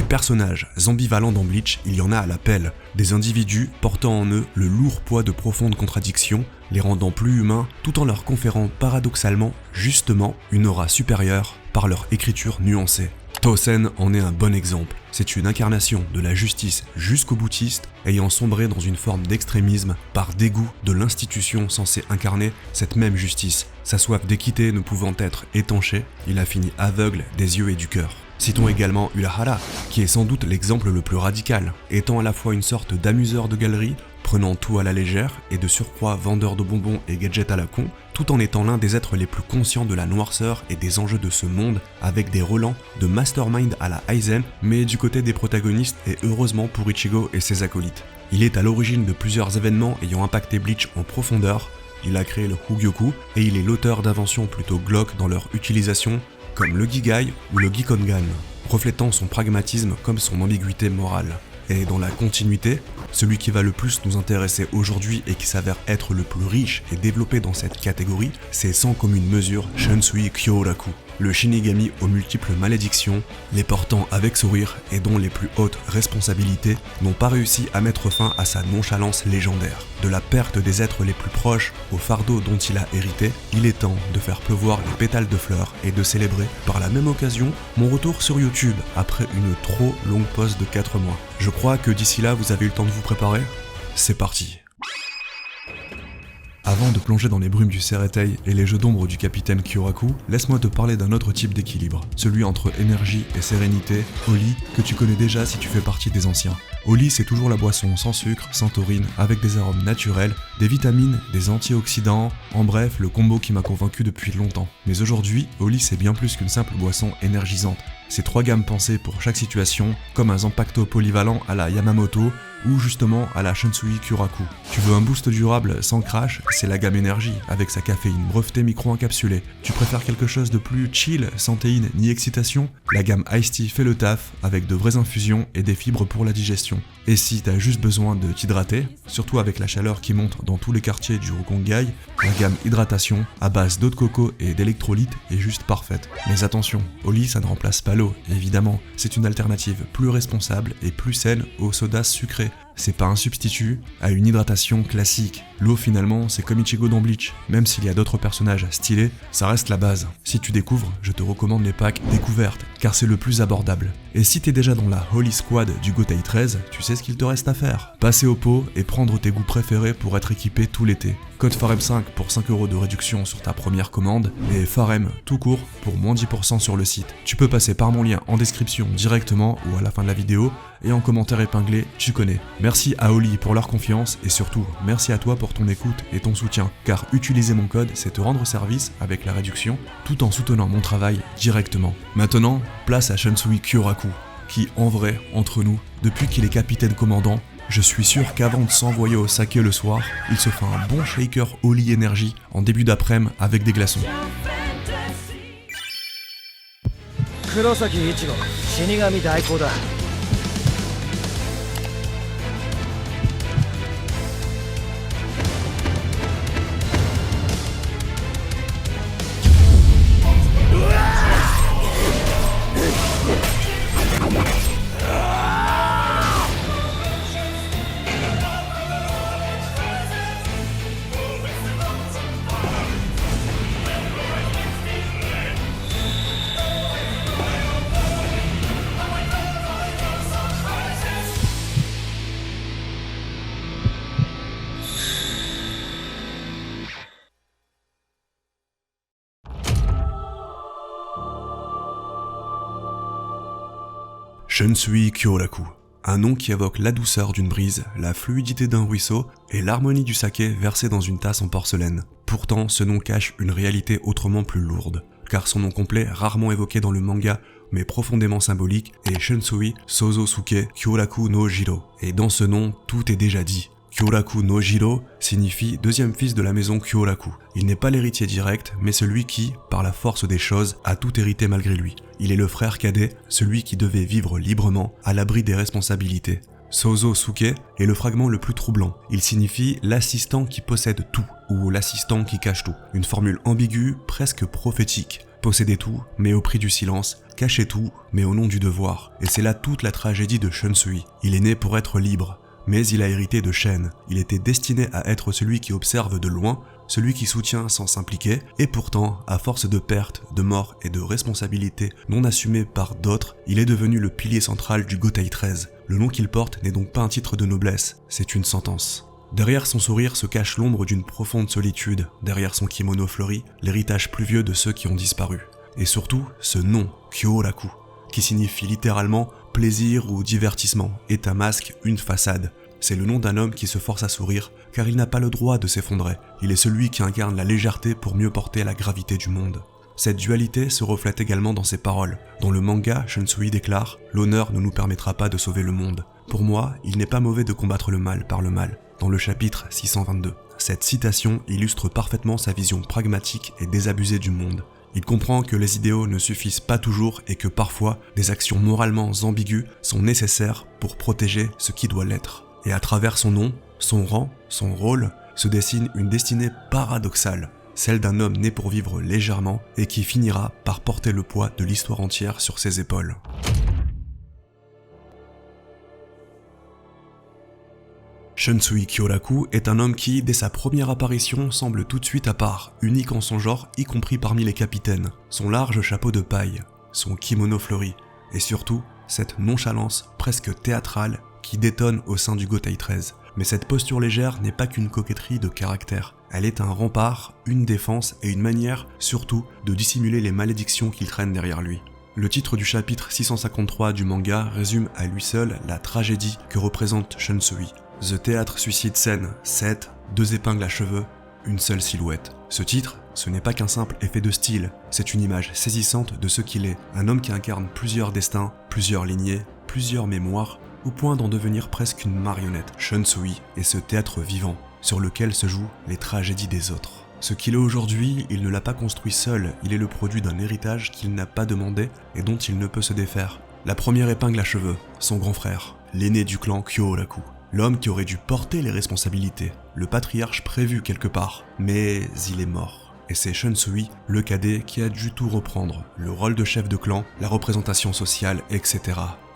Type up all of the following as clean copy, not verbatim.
personnages ambivalents dans Bleach, il y en a à l'appel. Des individus portant en eux le lourd poids de profondes contradictions, les rendant plus humains tout en leur conférant paradoxalement, justement, une aura supérieure par leur écriture nuancée. Tosen en est un bon exemple. C'est une incarnation de la justice jusqu'au boutiste, ayant sombré dans une forme d'extrémisme par dégoût de l'institution censée incarner cette même justice. Sa soif d'équité ne pouvant être étanchée, il a fini aveugle des yeux et du cœur. Citons également Urahara, qui est sans doute l'exemple le plus radical, étant à la fois une sorte d'amuseur de galerie, prenant tout à la légère et de surcroît vendeur de bonbons et gadgets à la con, tout en étant l'un des êtres les plus conscients de la noirceur et des enjeux de ce monde, avec des relents de mastermind à la Aizen, mais du côté des protagonistes et heureusement pour Ichigo et ses acolytes. Il est à l'origine de plusieurs événements ayant impacté Bleach en profondeur, il a créé le Hogyoku et il est l'auteur d'inventions plutôt glauques dans leur utilisation, comme le Gigai ou le Gikongan, reflétant son pragmatisme comme son ambiguïté morale. Et dans la continuité, celui qui va le plus nous intéresser aujourd'hui et qui s'avère être le plus riche et développé dans cette catégorie, c'est sans commune mesure Shunsui Kyoraku, le Shinigami aux multiples malédictions, les portant avec sourire et dont les plus hautes responsabilités n'ont pas réussi à mettre fin à sa nonchalance légendaire. De la perte des êtres les plus proches au fardeau dont il a hérité, il est temps de faire pleuvoir les pétales de fleurs et de célébrer par la même occasion mon retour sur YouTube après une trop longue pause de 4 mois. Je crois que d'ici là vous avez eu le temps de vous préparer. C'est parti. Avant de plonger dans les brumes du Ceretei et les jeux d'ombre du capitaine Kyoraku, laisse-moi te parler d'un autre type d'équilibre, celui entre énergie et sérénité, Oli, que tu connais déjà si tu fais partie des anciens. Oli, c'est toujours la boisson sans sucre, sans taurine, avec des arômes naturels, des vitamines, des antioxydants, en bref, le combo qui m'a convaincu depuis longtemps. Mais aujourd'hui, Oli c'est bien plus qu'une simple boisson énergisante. C'est 3 gammes pensées pour chaque situation, comme un Zanpakuto polyvalent à la Yamamoto ou justement à la Shunsui Kyoraku. Tu veux un boost durable sans crash, c'est la gamme énergie avec sa caféine brevetée micro-encapsulée. Tu préfères quelque chose de plus chill, sans théine ni excitation? La gamme Ice Tea fait le taf avec de vraies infusions et des fibres pour la digestion. Et si t'as juste besoin de t'hydrater, surtout avec la chaleur qui monte dans tous les quartiers du Rokongai, la gamme hydratation à base d'eau de coco et d'électrolytes est juste parfaite. Mais attention, Oli ça ne remplace pas l'eau, évidemment, c'est une alternative plus responsable et plus saine aux sodas sucrés. C'est pas un substitut à une hydratation classique. L'eau finalement, c'est comme Ichigo dans Bleach. Même s'il y a d'autres personnages stylés, ça reste la base. Si tu découvres, je te recommande les packs découvertes, car c'est le plus abordable. Et si t'es déjà dans la Holy Squad du Gotei 13, tu sais ce qu'il te reste à faire. Passer au pot et prendre tes goûts préférés pour être équipé tout l'été. Code FAREM5 pour 5€ de réduction sur ta première commande, et FAREM tout court pour moins 10% sur le site. Tu peux passer par mon lien en description directement ou à la fin de la vidéo, et en commentaire épinglé, tu connais. Merci à Oli pour leur confiance, et surtout, merci à toi pour ton écoute et ton soutien, car utiliser mon code, c'est te rendre service avec la réduction, tout en soutenant mon travail directement. Maintenant, place à Shunsui Kyoraku, qui en vrai, entre nous, depuis qu'il est capitaine commandant, je suis sûr qu'avant de s'envoyer au saké le soir, il se fait un bon shaker Oli Energy en début d'après-midi avec des glaçons. Kurosaki Ichigo, Shinigami Daiko da. 'Shunsui Kyoraku', un nom qui évoque la douceur d'une brise, la fluidité d'un ruisseau et l'harmonie du saké versé dans une tasse en porcelaine. Pourtant, ce nom cache une réalité autrement plus lourde, car son nom complet, rarement évoqué dans le manga, mais profondément symbolique, est Shunsui Sozosuke Kyoraku no Jiro. Et dans ce nom, tout est déjà dit. Kyoraku no Jiro signifie deuxième fils de la maison Kyoraku. Il n'est pas l'héritier direct, mais celui qui, par la force des choses, a tout hérité malgré lui. Il est le frère cadet, celui qui devait vivre librement, à l'abri des responsabilités. Sozosuke est le fragment le plus troublant. Il signifie l'assistant qui possède tout, ou l'assistant qui cache tout. Une formule ambiguë, presque prophétique. Posséder tout, mais au prix du silence, cacher tout, mais au nom du devoir. Et c'est là toute la tragédie de Shunsui. Il est né pour être libre, mais il a hérité de chaînes. Il était destiné à être celui qui observe de loin, celui qui soutient sans s'impliquer, et pourtant, à force de pertes, de morts et de responsabilités non assumées par d'autres, il est devenu le pilier central du Gotei 13. Le nom qu'il porte n'est donc pas un titre de noblesse, c'est une sentence. Derrière son sourire se cache l'ombre d'une profonde solitude, derrière son kimono fleuri, l'héritage pluvieux de ceux qui ont disparu. Et surtout, ce nom, Kyoraku, qui signifie littéralement plaisir ou divertissement, est un masque, une façade. C'est le nom d'un homme qui se force à sourire, car il n'a pas le droit de s'effondrer. Il est celui qui incarne la légèreté pour mieux porter la gravité du monde. Cette dualité se reflète également dans ses paroles. Dans le manga, Shunsui déclare « L'honneur ne nous permettra pas de sauver le monde. Pour moi, il n'est pas mauvais de combattre le mal par le mal. » Dans le chapitre 622. Cette citation illustre parfaitement sa vision pragmatique et désabusée du monde. Il comprend que les idéaux ne suffisent pas toujours et que parfois, des actions moralement ambiguës sont nécessaires pour protéger ce qui doit l'être. Et à travers son nom, son rang, son rôle, se dessine une destinée paradoxale, celle d'un homme né pour vivre légèrement et qui finira par porter le poids de l'histoire entière sur ses épaules. Shunsui Kyoraku est un homme qui, dès sa première apparition, semble tout de suite à part, unique en son genre, y compris parmi les capitaines. Son large chapeau de paille, son kimono fleuri, et surtout, cette nonchalance presque théâtrale qui détonne au sein du Gotei 13. Mais cette posture légère n'est pas qu'une coquetterie de caractère. Elle est un rempart, une défense et une manière, surtout, de dissimuler les malédictions qu'il traîne derrière lui. Le titre du chapitre 653 du manga résume à lui seul la tragédie que représente Shunsui. The Théâtre Suicide Scène 7, 2 épingles à cheveux, une seule silhouette. Ce titre, ce n'est pas qu'un simple effet de style, c'est une image saisissante de ce qu'il est, un homme qui incarne plusieurs destins, plusieurs lignées, plusieurs mémoires, au point d'en devenir presque une marionnette. Shunsui est ce théâtre vivant, sur lequel se jouent les tragédies des autres. Ce qu'il est aujourd'hui, il ne l'a pas construit seul, il est le produit d'un héritage qu'il n'a pas demandé et dont il ne peut se défaire. La première épingle à cheveux, son grand frère, l'aîné du clan Kyoraku. L'homme qui aurait dû porter les responsabilités, le patriarche prévu quelque part, mais il est mort. Et c'est Shunsui, le cadet, qui a dû tout reprendre, le rôle de chef de clan, la représentation sociale, etc.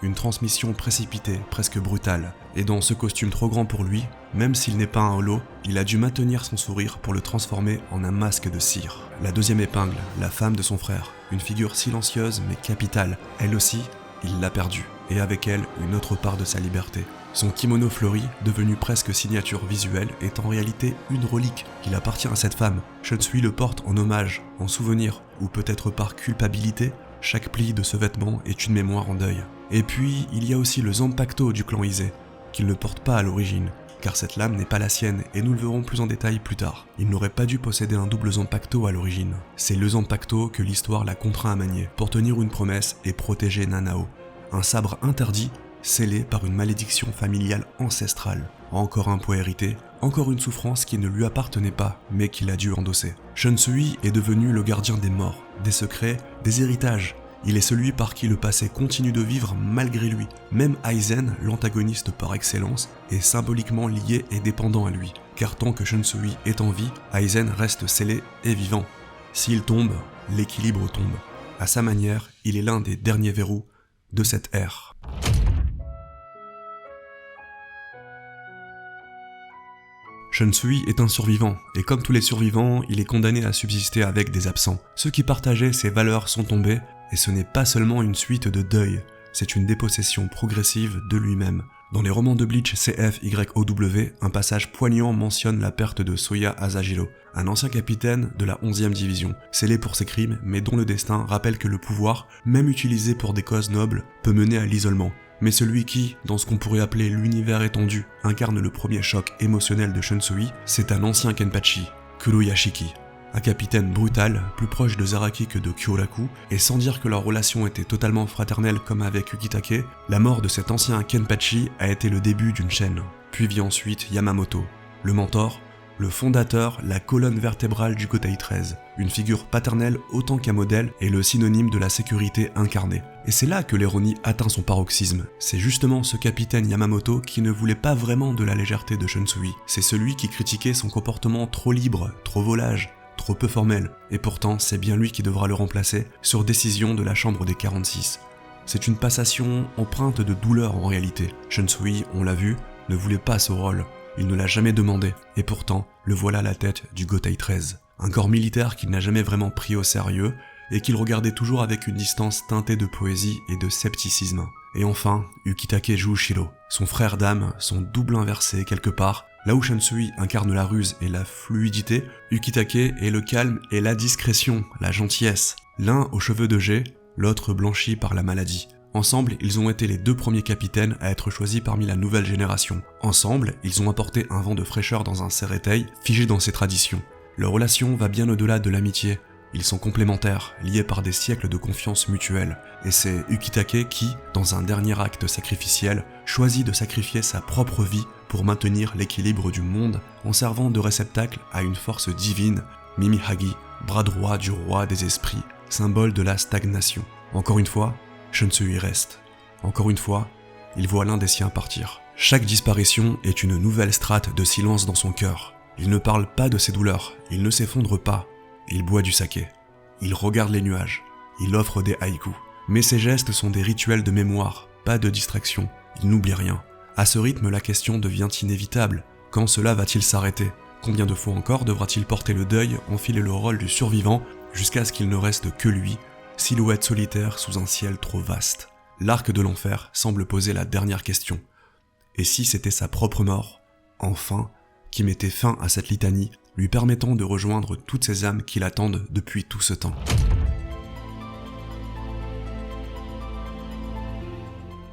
Une transmission précipitée, presque brutale. Et dans ce costume trop grand pour lui, même s'il n'est pas un holo, il a dû maintenir son sourire pour le transformer en un masque de cire. La deuxième épingle, la femme de son frère, une figure silencieuse mais capitale, elle aussi, il l'a perdue, et avec elle, une autre part de sa liberté. Son kimono fleuri, devenu presque signature visuelle, est en réalité une relique. Il appartient à cette femme. Shunsui le porte en hommage, en souvenir, ou peut-être par culpabilité. Chaque pli de ce vêtement est une mémoire en deuil. Et puis, il y a aussi le Zanpakuto du clan Ise, qu'il ne porte pas à l'origine, car cette lame n'est pas la sienne, et nous le verrons plus en détail plus tard. Il n'aurait pas dû posséder un double Zanpakuto à l'origine. C'est le Zanpakuto que l'histoire l'a contraint à manier, pour tenir une promesse et protéger Nanao. Un sabre interdit, scellé par une malédiction familiale ancestrale. Encore un poids hérité, encore une souffrance qui ne lui appartenait pas, mais qu'il a dû endosser. Shunsui est devenu le gardien des morts, des secrets, des héritages. Il est celui par qui le passé continue de vivre malgré lui. Même Aizen, l'antagoniste par excellence, est symboliquement lié et dépendant à lui, car tant que Shunsui est en vie, Aizen reste scellé et vivant. S'il tombe, l'équilibre tombe. À sa manière, il est l'un des derniers verrous de cette ère. Shunsui est un survivant, et comme tous les survivants, il est condamné à subsister avec des absents. Ceux qui partageaient ses valeurs sont tombés, et ce n'est pas seulement une suite de deuil, c'est une dépossession progressive de lui-même. Dans les romans de Bleach CFYOW, un passage poignant mentionne la perte de Soya Asajiro, un ancien capitaine de la 11e division, scellé pour ses crimes, mais dont le destin rappelle que le pouvoir, même utilisé pour des causes nobles, peut mener à l'isolement. Mais celui qui, dans ce qu'on pourrait appeler l'univers étendu, incarne le premier choc émotionnel de Shunsui, c'est un ancien Kenpachi, Kuroyashiki. Un capitaine brutal, plus proche de Zaraki que de Kyoraku, et sans dire que leur relation était totalement fraternelle comme avec Ukitake, la mort de cet ancien Kenpachi a été le début d'une chaîne. Puis vit ensuite Yamamoto, le mentor, le fondateur, la colonne vertébrale du Gotei 13, une figure paternelle autant qu'un modèle et le synonyme de la sécurité incarnée. Et c'est là que l'ironie atteint son paroxysme. C'est justement ce capitaine Yamamoto qui ne voulait pas vraiment de la légèreté de Shunsui. C'est celui qui critiquait son comportement trop libre, trop volage, trop peu formel, et pourtant c'est bien lui qui devra le remplacer sur décision de la chambre des 46. C'est une passation empreinte de douleur en réalité. Shunsui, on l'a vu, ne voulait pas ce rôle, il ne l'a jamais demandé, et pourtant le voilà à la tête du Gotei 13. Un corps militaire qu'il n'a jamais vraiment pris au sérieux, et qu'il regardait toujours avec une distance teintée de poésie et de scepticisme. Et enfin, Ukitake Juushiro, son frère d'âme, son double inversé quelque part. Là où Shunsui incarne la ruse et la fluidité, Ukitake est le calme et la discrétion, la gentillesse. L'un aux cheveux de jet, l'autre blanchi par la maladie. Ensemble, ils ont été les 2 premiers capitaines à être choisis parmi la nouvelle génération. Ensemble, ils ont apporté un vent de fraîcheur dans un Sereitei figé dans ses traditions. Leur relation va bien au-delà de l'amitié. Ils sont complémentaires, liés par des siècles de confiance mutuelle. Et c'est Ukitake qui, dans un dernier acte sacrificiel, choisit de sacrifier sa propre vie pour maintenir l'équilibre du monde en servant de réceptacle à une force divine, Mimihagi, bras droit du roi des esprits, symbole de la stagnation. Encore une fois, Shunsui reste. Encore une fois, il voit l'un des siens partir. Chaque disparition est une nouvelle strate de silence dans son cœur. Il ne parle pas de ses douleurs, il ne s'effondre pas. Il boit du saké, il regarde les nuages, il offre des haïkus. Mais ses gestes sont des rituels de mémoire, pas de distraction, il n'oublie rien. À ce rythme, la question devient inévitable. Quand cela va-t-il s'arrêter? Combien de fois encore devra-t-il porter le deuil, enfiler le rôle du survivant, jusqu'à ce qu'il ne reste que lui, silhouette solitaire sous un ciel trop vaste? L'arc de l'enfer semble poser la dernière question. Et si c'était sa propre mort, enfin, qui mettait fin à cette litanie, lui permettant de rejoindre toutes ces âmes qui l'attendent depuis tout ce temps.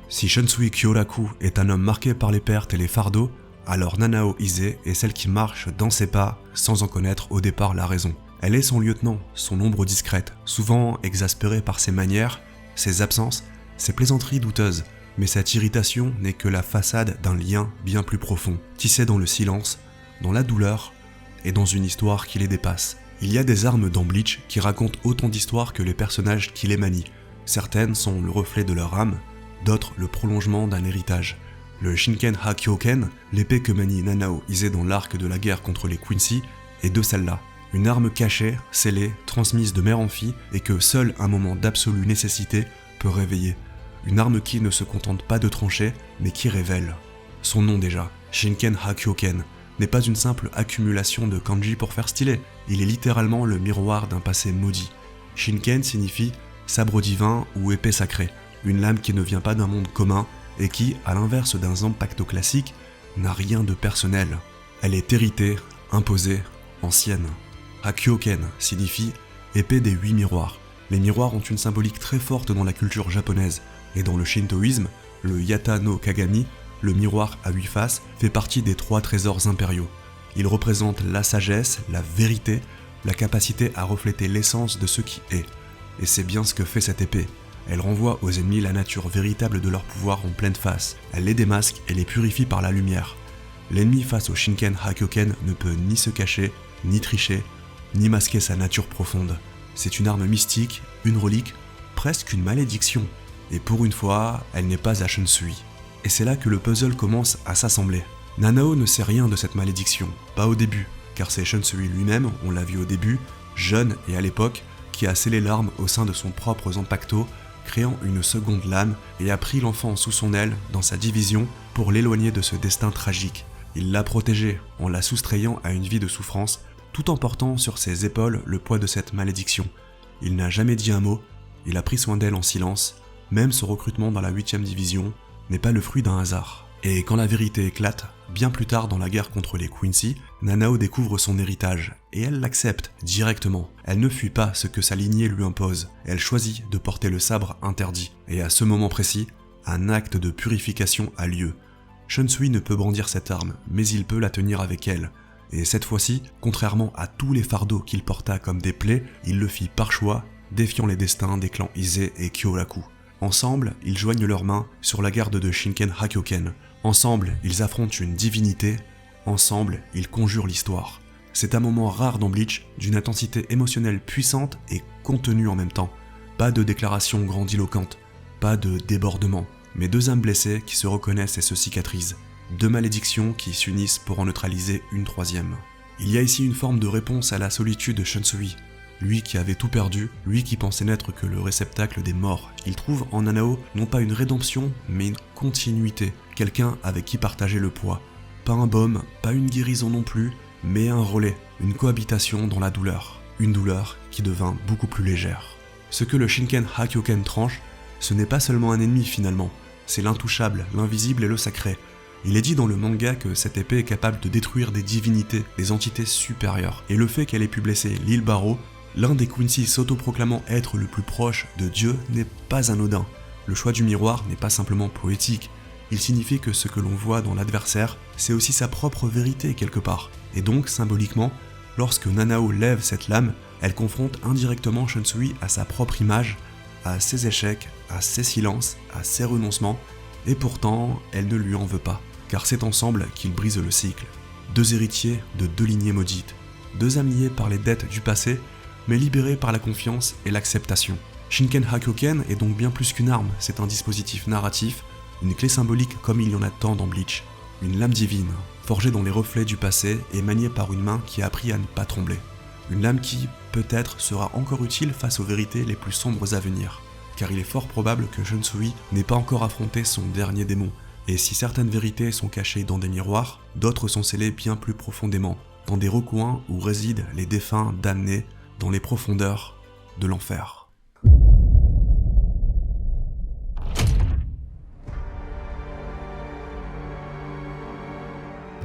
Si Shunsui Kyoraku est un homme marqué par les pertes et les fardeaux, alors Nanao Ise est celle qui marche dans ses pas sans en connaître au départ la raison. Elle est son lieutenant, son ombre discrète, souvent exaspérée par ses manières, ses absences, ses plaisanteries douteuses. Mais cette irritation n'est que la façade d'un lien bien plus profond, tissé dans le silence, dans la douleur, et dans une histoire qui les dépasse. Il y a des armes dans Bleach qui racontent autant d'histoires que les personnages qui les manient. Certaines sont le reflet de leur âme, d'autres le prolongement d'un héritage. Le Shinken Ha-Kyoken, l'épée que manie Nanao Ise dans l'arc de la guerre contre les Quincy, est de celle-là. Une arme cachée, scellée, transmise de mère en fille et que seul un moment d'absolue nécessité peut réveiller. Une arme qui ne se contente pas de trancher, mais qui révèle. Son nom déjà, Shinken Ha-Kyoken, n'est pas une simple accumulation de kanji pour faire stylé, il est littéralement le miroir d'un passé maudit. Shinken signifie sabre divin ou épée sacrée, une lame qui ne vient pas d'un monde commun et qui, à l'inverse d'un Zanpakuto classique, n'a rien de personnel. Elle est héritée, imposée, ancienne. Hakyoken signifie épée des 8 miroirs. Les miroirs ont une symbolique très forte dans la culture japonaise, et dans le shintoïsme, le Yata no Kagami, le miroir à 8 faces, fait partie des 3 trésors impériaux. Il représente la sagesse, la vérité, la capacité à refléter l'essence de ce qui est. Et c'est bien ce que fait cette épée. Elle renvoie aux ennemis la nature véritable de leur pouvoir en pleine face. Elle les démasque et les purifie par la lumière. L'ennemi face au Shinken Ha-Kyoken ne peut ni se cacher, ni tricher, ni masquer sa nature profonde. C'est une arme mystique, une relique, presque une malédiction. Et pour une fois, elle n'est pas à Shunsui. Et c'est là que le puzzle commence à s'assembler. Nanao ne sait rien de cette malédiction, pas au début, car c'est Shunsui lui-même, on l'a vu au début, jeune et à l'époque, qui a scellé l'arme au sein de son propre Zanpakuto, créant une seconde lame et a pris l'enfant sous son aile dans sa division pour l'éloigner de ce destin tragique. Il l'a protégé en la soustrayant à une vie de souffrance, tout en portant sur ses épaules le poids de cette malédiction. Il n'a jamais dit un mot, il a pris soin d'elle en silence, même ce recrutement dans la 8e division n'est pas le fruit d'un hasard. Et quand la vérité éclate, bien plus tard dans la guerre contre les Quincy, Nanao découvre son héritage, et elle l'accepte directement. Elle ne fuit pas ce que sa lignée lui impose, elle choisit de porter le sabre interdit. Et à ce moment précis, un acte de purification a lieu. Shunsui ne peut brandir cette arme, mais il peut la tenir avec elle. Et cette fois-ci, contrairement à tous les fardeaux qu'il porta comme des plaies, il le fit par choix, défiant les destins des clans Ise et Kyoraku. Ensemble, ils joignent leurs mains sur la garde de Shinken Ha-Kyoken. Ensemble, ils affrontent une divinité. Ensemble, ils conjurent l'histoire. C'est un moment rare dans Bleach, d'une intensité émotionnelle puissante et contenue en même temps. Pas de déclarations grandiloquentes, pas de débordement, mais 2 âmes blessées qui se reconnaissent et se cicatrisent. 2 malédictions qui s'unissent pour en neutraliser une 3e. Il y a ici une forme de réponse à la solitude de Shunsui. Lui qui avait tout perdu, lui qui pensait n'être que le réceptacle des morts, il trouve en Nanao non pas une rédemption, mais une continuité, quelqu'un avec qui partager le poids. Pas un baume, pas une guérison non plus, mais un relais, une cohabitation dans la douleur. Une douleur qui devint beaucoup plus légère. Ce que le Shinken Hakyoken tranche, ce n'est pas seulement un ennemi finalement, c'est l'intouchable, l'invisible et le sacré. Il est dit dans le manga que cette épée est capable de détruire des divinités, des entités supérieures, et le fait qu'elle ait pu blesser l'île Barrow, l'un des Quincy s'autoproclamant être le plus proche de Dieu, n'est pas anodin. Le choix du miroir n'est pas simplement poétique, il signifie que ce que l'on voit dans l'adversaire, c'est aussi sa propre vérité quelque part, et donc symboliquement, lorsque Nanao lève cette lame, elle confronte indirectement Shunsui à sa propre image, à ses échecs, à ses silences, à ses renoncements, et pourtant, elle ne lui en veut pas, car c'est ensemble qu'ils brisent le cycle. Deux héritiers de deux lignées maudites, deux âmes liées par les dettes du passé, mais libérés par la confiance et l'acceptation. Shinken Hakyoken est donc bien plus qu'une arme, c'est un dispositif narratif, une clé symbolique comme il y en a tant dans Bleach, une lame divine, forgée dans les reflets du passé et maniée par une main qui a appris à ne pas trembler. Une lame qui, peut-être, sera encore utile face aux vérités les plus sombres à venir, car il est fort probable que Shunsui n'ait pas encore affronté son dernier démon, et si certaines vérités sont cachées dans des miroirs, d'autres sont scellées bien plus profondément, dans des recoins où résident les défunts damnés dans les profondeurs de l'enfer.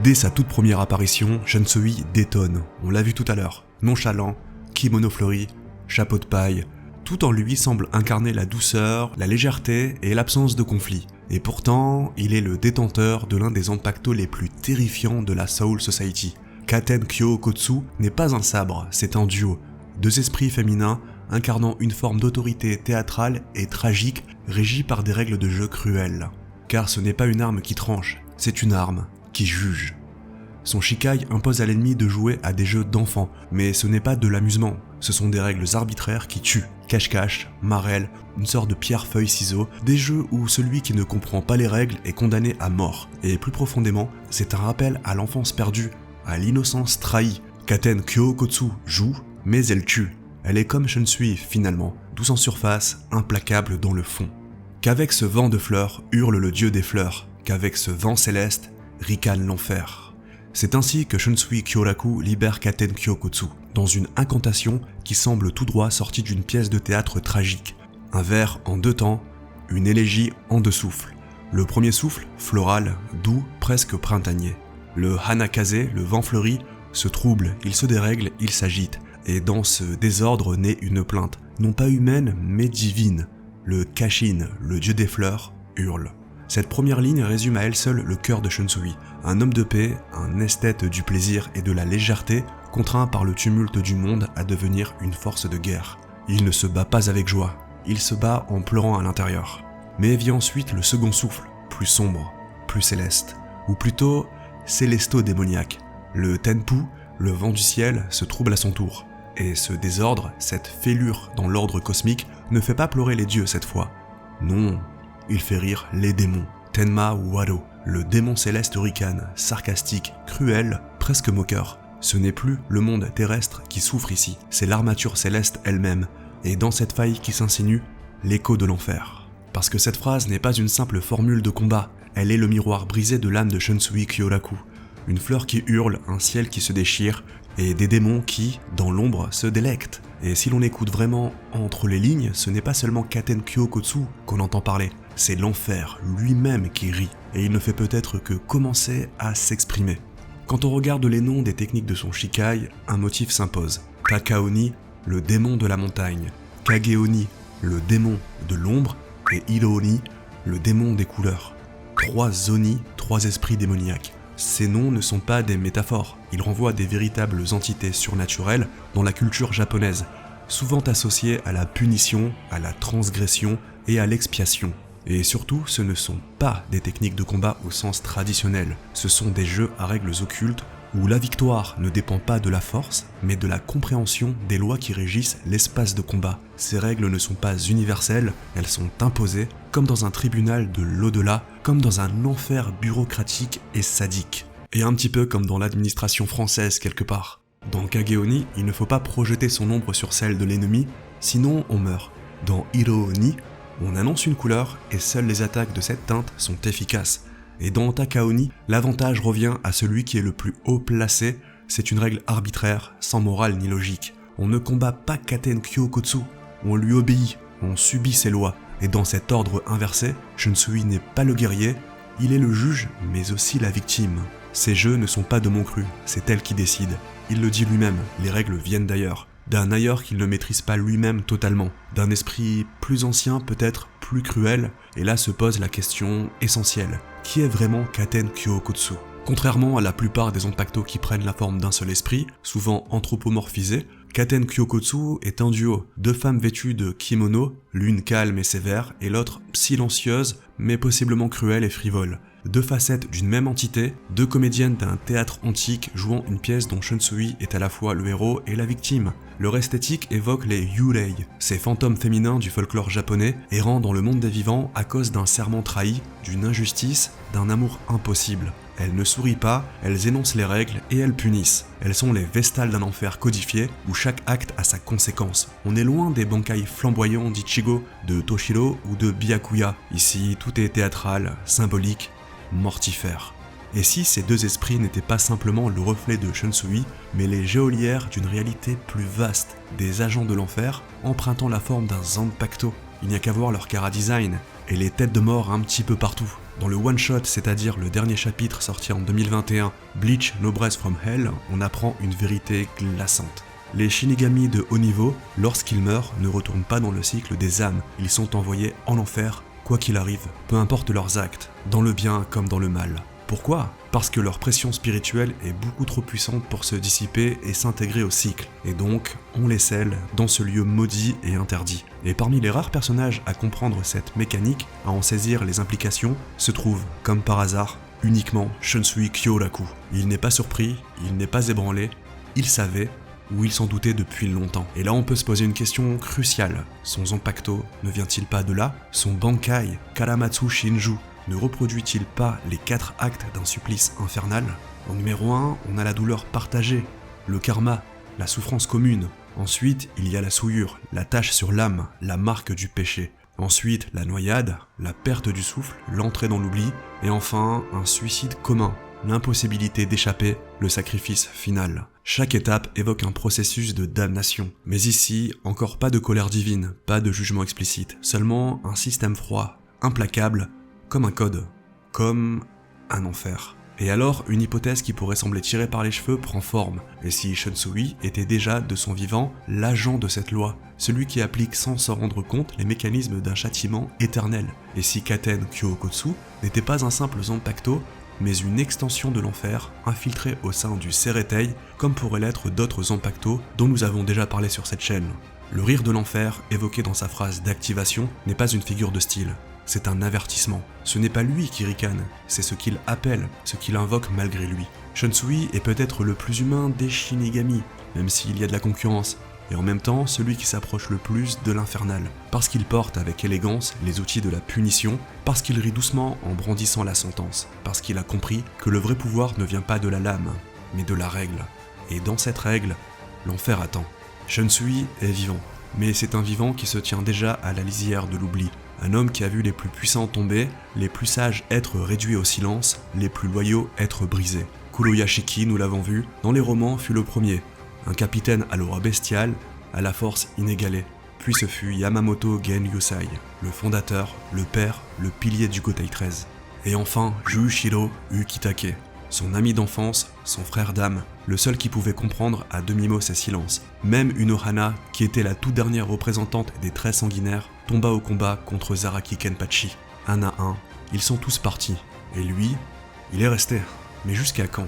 Dès sa toute première apparition, Shunsui détonne, on l'a vu tout à l'heure, nonchalant, kimono fleuri, chapeau de paille, tout en lui semble incarner la douceur, la légèreté et l'absence de conflit. Et pourtant, il est le détenteur de l'un des impactos les plus terrifiants de la Soul Society. Katen Kyo Kotsu n'est pas un sabre, c'est un duo. Deux esprits féminins incarnant une forme d'autorité théâtrale et tragique régie par des règles de jeu cruelles. Car ce n'est pas une arme qui tranche, c'est une arme qui juge. Son Shikai impose à l'ennemi de jouer à des jeux d'enfants, mais ce n'est pas de l'amusement, ce sont des règles arbitraires qui tuent. Cache-cache, marelle, une sorte de pierre-feuille-ciseaux, des jeux où celui qui ne comprend pas les règles est condamné à mort. Et plus profondément, c'est un rappel à l'enfance perdue, à l'innocence trahie. Katen Kyo Kotsu joue, mais elle tue. Elle est comme Shunsui finalement, douce en surface, implacable dans le fond. Qu'avec ce vent de fleurs hurle le dieu des fleurs, qu'avec ce vent céleste ricane l'enfer. C'est ainsi que Shunsui Kyoraku libère Katen Kyo Kotsu, dans une incantation qui semble tout droit sortie d'une pièce de théâtre tragique. Un vers en deux temps, une élégie en deux souffles. Le premier souffle, floral, doux, presque printanier. Le hanakaze, le vent fleuri, se trouble, il se dérègle, il s'agite, et dans ce désordre naît une plainte, non pas humaine, mais divine. Le Kashin, le dieu des fleurs, hurle. Cette première ligne résume à elle seule le cœur de Shunsui, un homme de paix, un esthète du plaisir et de la légèreté, contraint par le tumulte du monde à devenir une force de guerre. Il ne se bat pas avec joie, il se bat en pleurant à l'intérieur. Mais vient ensuite le second souffle, plus sombre, plus céleste, ou plutôt célesto-démoniaque. Le Tenpu, le vent du ciel, se trouble à son tour. Et ce désordre, cette fêlure dans l'ordre cosmique, ne fait pas pleurer les dieux cette fois. Non, il fait rire les démons. Tenma Wado, le démon céleste ricane, sarcastique, cruel, presque moqueur. Ce n'est plus le monde terrestre qui souffre ici, c'est l'armature céleste elle-même, et dans cette faille qui s'insinue, l'écho de l'enfer. Parce que cette phrase n'est pas une simple formule de combat, elle est le miroir brisé de l'âme de Shunsui Kyoraku. Une fleur qui hurle, un ciel qui se déchire, et des démons qui, dans l'ombre, se délectent. Et si l'on écoute vraiment entre les lignes, ce n'est pas seulement Katen Kyo Kotsu qu'on entend parler, c'est l'enfer lui-même qui rit, et il ne fait peut-être que commencer à s'exprimer. Quand on regarde les noms des techniques de son Shikai, un motif s'impose. Takaoni, le démon de la montagne, Kageoni, le démon de l'ombre, et Hirooni, le démon des couleurs. 3 Oni, 3 esprits démoniaques. Ces noms ne sont pas des métaphores, ils renvoient à des véritables entités surnaturelles dans la culture japonaise, souvent associées à la punition, à la transgression et à l'expiation. Et surtout, ce ne sont pas des techniques de combat au sens traditionnel, ce sont des jeux à règles occultes où la victoire ne dépend pas de la force, mais de la compréhension des lois qui régissent l'espace de combat. Ces règles ne sont pas universelles, elles sont imposées, comme dans un tribunal de l'au-delà, comme dans un enfer bureaucratique et sadique. Et un petit peu comme dans l'administration française quelque part. Dans Kage Oni, il ne faut pas projeter son ombre sur celle de l'ennemi, sinon on meurt. Dans Hiro Oni, on annonce une couleur et seules les attaques de cette teinte sont efficaces. Et dans Taka Oni, l'avantage revient à celui qui est le plus haut placé, c'est une règle arbitraire, sans morale ni logique. On ne combat pas Katen Kyokotsu, on lui obéit, on subit ses lois. Et dans cet ordre inversé, Shunsui n'est pas le guerrier, il est le juge, mais aussi la victime. Ces jeux ne sont pas de mon cru, c'est elle qui décide. Il le dit lui-même, les règles viennent d'ailleurs. D'un ailleurs qu'il ne maîtrise pas lui-même totalement. D'un esprit plus ancien, peut-être plus cruel, et là se pose la question essentielle. Qui est vraiment Katen Kyokotsu ? Contrairement à la plupart des Zanpakuto qui prennent la forme d'un seul esprit, souvent anthropomorphisés, Katen Kyokotsu est un duo, deux femmes vêtues de kimono, l'une calme et sévère, et l'autre silencieuse, mais possiblement cruelle et frivole. Deux facettes d'une même entité, deux comédiennes d'un théâtre antique jouant une pièce dont Shunsui est à la fois le héros et la victime. Leur esthétique évoque les yurei, ces fantômes féminins du folklore japonais, errant dans le monde des vivants à cause d'un serment trahi, d'une injustice, d'un amour impossible. Elles ne sourient pas, elles énoncent les règles et elles punissent. Elles sont les vestales d'un enfer codifié où chaque acte a sa conséquence. On est loin des bankai flamboyants d'Ichigo, de Toshiro ou de Byakuya. Ici, tout est théâtral, symbolique, mortifère. Et si ces deux esprits n'étaient pas simplement le reflet de Shunsui, mais les geôlières d'une réalité plus vaste, des agents de l'enfer, empruntant la forme d'un Zanpakuto. Il n'y a qu'à voir leur chara-design, et les têtes de mort un petit peu partout. Dans le one-shot, c'est-à-dire le dernier chapitre sorti en 2021, Bleach Noblesse from Hell, on apprend une vérité glaçante. Les Shinigami de haut niveau, lorsqu'ils meurent, ne retournent pas dans le cycle des âmes, ils sont envoyés en enfer, quoi qu'il arrive, peu importe leurs actes, dans le bien comme dans le mal. Pourquoi ? Parce que leur pression spirituelle est beaucoup trop puissante pour se dissiper et s'intégrer au cycle, et donc on les scelle dans ce lieu maudit et interdit. Et parmi les rares personnages à comprendre cette mécanique, à en saisir les implications, se trouve, comme par hasard, uniquement Shunsui Kyoraku. Il n'est pas surpris, il n'est pas ébranlé, il savait, ou il s'en doutait depuis longtemps. Et là on peut se poser une question cruciale. Son Zanpakuto ne vient-il pas de là ? Son Bankai, Karamatsu Shinju, ne reproduit-il pas les 4 actes d'un supplice infernal ? En numéro 1, on a la douleur partagée, le karma, la souffrance commune. Ensuite, il y a la souillure, la tache sur l'âme, la marque du péché. Ensuite, la noyade, la perte du souffle, l'entrée dans l'oubli. Et enfin, un suicide commun, l'impossibilité d'échapper, le sacrifice final. Chaque étape évoque un processus de damnation. Mais ici, encore pas de colère divine, pas de jugement explicite, seulement un système froid, implacable, comme un code, comme un enfer. Et alors, une hypothèse qui pourrait sembler tirée par les cheveux prend forme. Et si Shunsui était déjà, de son vivant, l'agent de cette loi, celui qui applique sans s'en rendre compte les mécanismes d'un châtiment éternel. Et si Katen Kyokotsu n'était pas un simple Zanpakuto, mais une extension de l'enfer, infiltrée au sein du Seretei, comme pourraient l'être d'autres Zanpakuto dont nous avons déjà parlé sur cette chaîne. Le rire de l'enfer, évoqué dans sa phrase d'activation, n'est pas une figure de style. C'est un avertissement. Ce n'est pas lui qui ricane, c'est ce qu'il appelle, ce qu'il invoque malgré lui. Shunsui est peut-être le plus humain des Shinigami, même s'il y a de la concurrence, et en même temps celui qui s'approche le plus de l'infernal, parce qu'il porte avec élégance les outils de la punition, parce qu'il rit doucement en brandissant la sentence, parce qu'il a compris que le vrai pouvoir ne vient pas de la lame, mais de la règle. Et dans cette règle, l'enfer attend. Shunsui est vivant, mais c'est un vivant qui se tient déjà à la lisière de l'oubli. Un homme qui a vu les plus puissants tomber, les plus sages être réduits au silence, les plus loyaux être brisés. Kuroyashiki, nous l'avons vu, dans les romans fut le premier. Un capitaine à l'aura bestiale, à la force inégalée. Puis ce fut Yamamoto Gen Yusai, le fondateur, le père, le pilier du Gotei 13. Et enfin, Jushiro Ukitake, son ami d'enfance, son frère d'âme, le seul qui pouvait comprendre à demi-mot ses silences. Même Unohana, qui était la toute dernière représentante des traits sanguinaires, tomba au combat contre Zaraki Kenpachi. Un à un, ils sont tous partis. Et lui, il est resté. Mais jusqu'à quand ?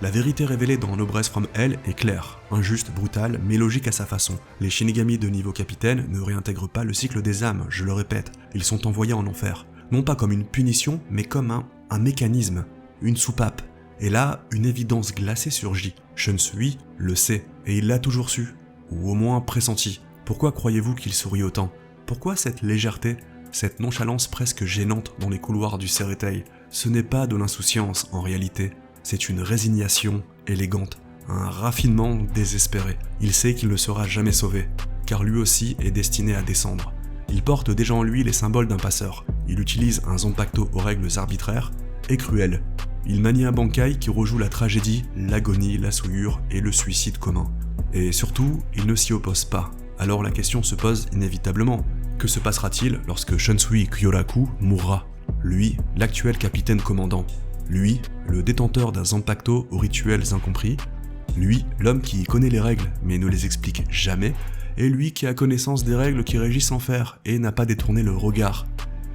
La vérité révélée dans Noblesse from Hell est claire, injuste, brutale, mais logique à sa façon. Les Shinigami de niveau capitaine ne réintègrent pas le cycle des âmes, je le répète, ils sont envoyés en enfer. Non pas comme une punition, mais comme un mécanisme, une soupape. Et là, une évidence glacée surgit. Shunsui le sait, et il l'a toujours su, ou au moins pressenti. Pourquoi croyez-vous qu'il sourit autant ? Pourquoi cette légèreté, cette nonchalance presque gênante dans les couloirs du Seretei ? Ce n'est pas de l'insouciance en réalité. c'est une résignation élégante, un raffinement désespéré. Il sait qu'il ne sera jamais sauvé, car lui aussi est destiné à descendre. Il porte déjà en lui les symboles d'un passeur. Il utilise un Zanpakuto aux règles arbitraires et cruelles. Il manie un Bankai qui rejoue la tragédie, l'agonie, la souillure et le suicide commun. Et surtout, il ne s'y oppose pas. Alors la question se pose inévitablement. Que se passera-t-il lorsque Shunsui Kyoraku mourra? Lui, l'actuel capitaine commandant. Lui, le détenteur d'un Zanpakuto aux rituels incompris. Lui, l'homme qui connaît les règles mais ne les explique jamais. Et lui qui a connaissance des règles qui régissent l'enfer et n'a pas détourné le regard.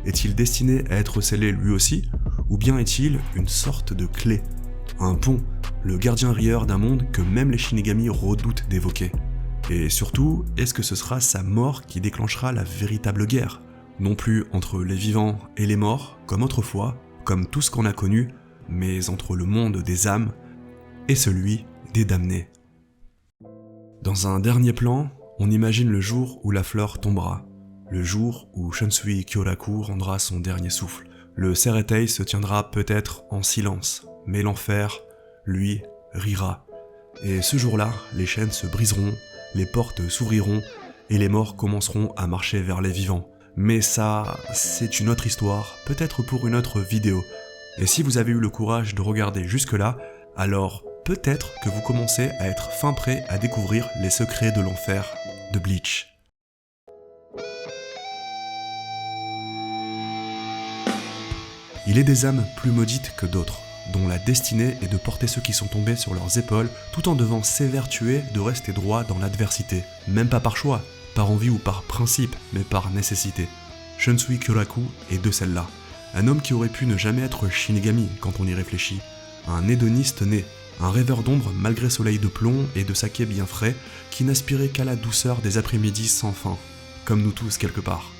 Est-il destiné à être scellé lui aussi? Ou bien est-il une sorte de clé? Un pont, le gardien rieur d'un monde que même les Shinigami redoutent d'évoquer. Et surtout, est-ce que ce sera sa mort qui déclenchera la véritable guerre? Non plus entre les vivants et les morts, comme autrefois, comme tout ce qu'on a connu, mais entre le monde des âmes et celui des damnés. Dans un dernier plan, on imagine le jour où la fleur tombera, le jour où Shunsui Kyoraku rendra son dernier souffle. Le Seretei se tiendra peut-être en silence, mais l'enfer, lui, rira. Et ce jour-là, les chaînes se briseront, les portes s'ouvriront, et les morts commenceront à marcher vers les vivants. Mais ça, c'est une autre histoire, peut-être pour une autre vidéo. Et si vous avez eu le courage de regarder jusque-là, alors peut-être que vous commencez à être fin prêt à découvrir les secrets de l'enfer de Bleach. Il est des âmes plus maudites que d'autres, dont la destinée est de porter ceux qui sont tombés sur leurs épaules, tout en devant s'évertuer de rester droit dans l'adversité, même pas par choix, par envie ou par principe, mais par nécessité. Shunsui Kyoraku est de celle-là. Un homme qui aurait pu ne jamais être Shinigami quand on y réfléchit. Un hédoniste né, un rêveur d'ombre malgré soleil de plomb et de saké bien frais, qui n'aspirait qu'à la douceur des après-midi sans fin, comme nous tous quelque part.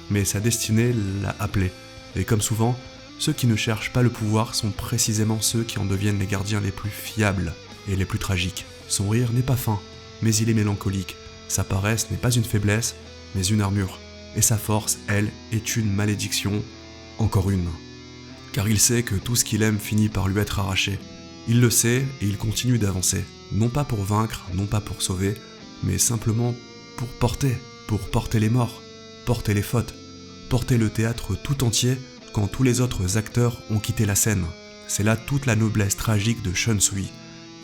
Mais sa destinée l'a appelé, et comme souvent, ceux qui ne cherchent pas le pouvoir sont précisément ceux qui en deviennent les gardiens les plus fiables et les plus tragiques. Son rire n'est pas fin, mais il est mélancolique. Sa paresse n'est pas une faiblesse, mais une armure. Et sa force, elle, est une malédiction, encore une. Car il sait que tout ce qu'il aime finit par lui être arraché. Il le sait et il continue d'avancer. Non pas pour vaincre, non pas pour sauver, mais simplement pour porter les morts, porter les fautes, porter le théâtre tout entier quand tous les autres acteurs ont quitté la scène. C'est là toute la noblesse tragique de Shunsui.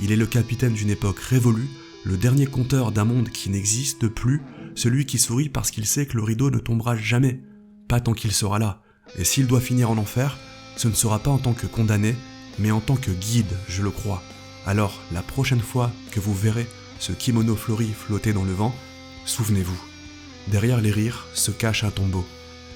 Il est le capitaine d'une époque révolue, le dernier conteur d'un monde qui n'existe plus, celui qui sourit parce qu'il sait que le rideau ne tombera jamais, pas tant qu'il sera là. Et s'il doit finir en enfer, ce ne sera pas en tant que condamné, mais en tant que guide, je le crois. Alors, la prochaine fois que vous verrez ce kimono fleuri flotter dans le vent, souvenez-vous, derrière les rires se cache un tombeau.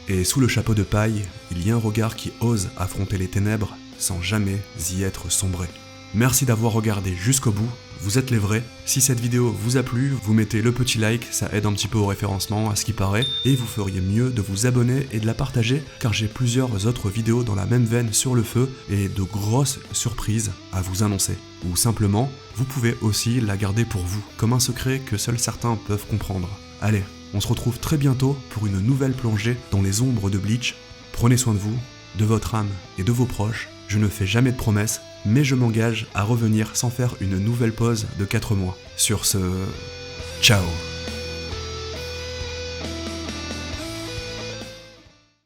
Et sous le chapeau de paille, il y a un regard qui ose affronter les ténèbres sans jamais y être sombré. Merci d'avoir regardé jusqu'au bout, vous êtes les vrais. Si cette vidéo vous a plu, vous mettez le petit like, ça aide un petit peu au référencement à ce qui paraît, et vous feriez mieux de vous abonner et de la partager, car j'ai plusieurs autres vidéos dans la même veine sur le feu, et de grosses surprises à vous annoncer. Ou simplement, vous pouvez aussi la garder pour vous, comme un secret que seuls certains peuvent comprendre. Allez, on se retrouve très bientôt pour une nouvelle plongée dans les ombres de Bleach. Prenez soin de vous, de votre âme et de vos proches. Je ne fais jamais de promesses, mais je m'engage à revenir sans faire une nouvelle pause de 4 mois. Sur ce... Ciao.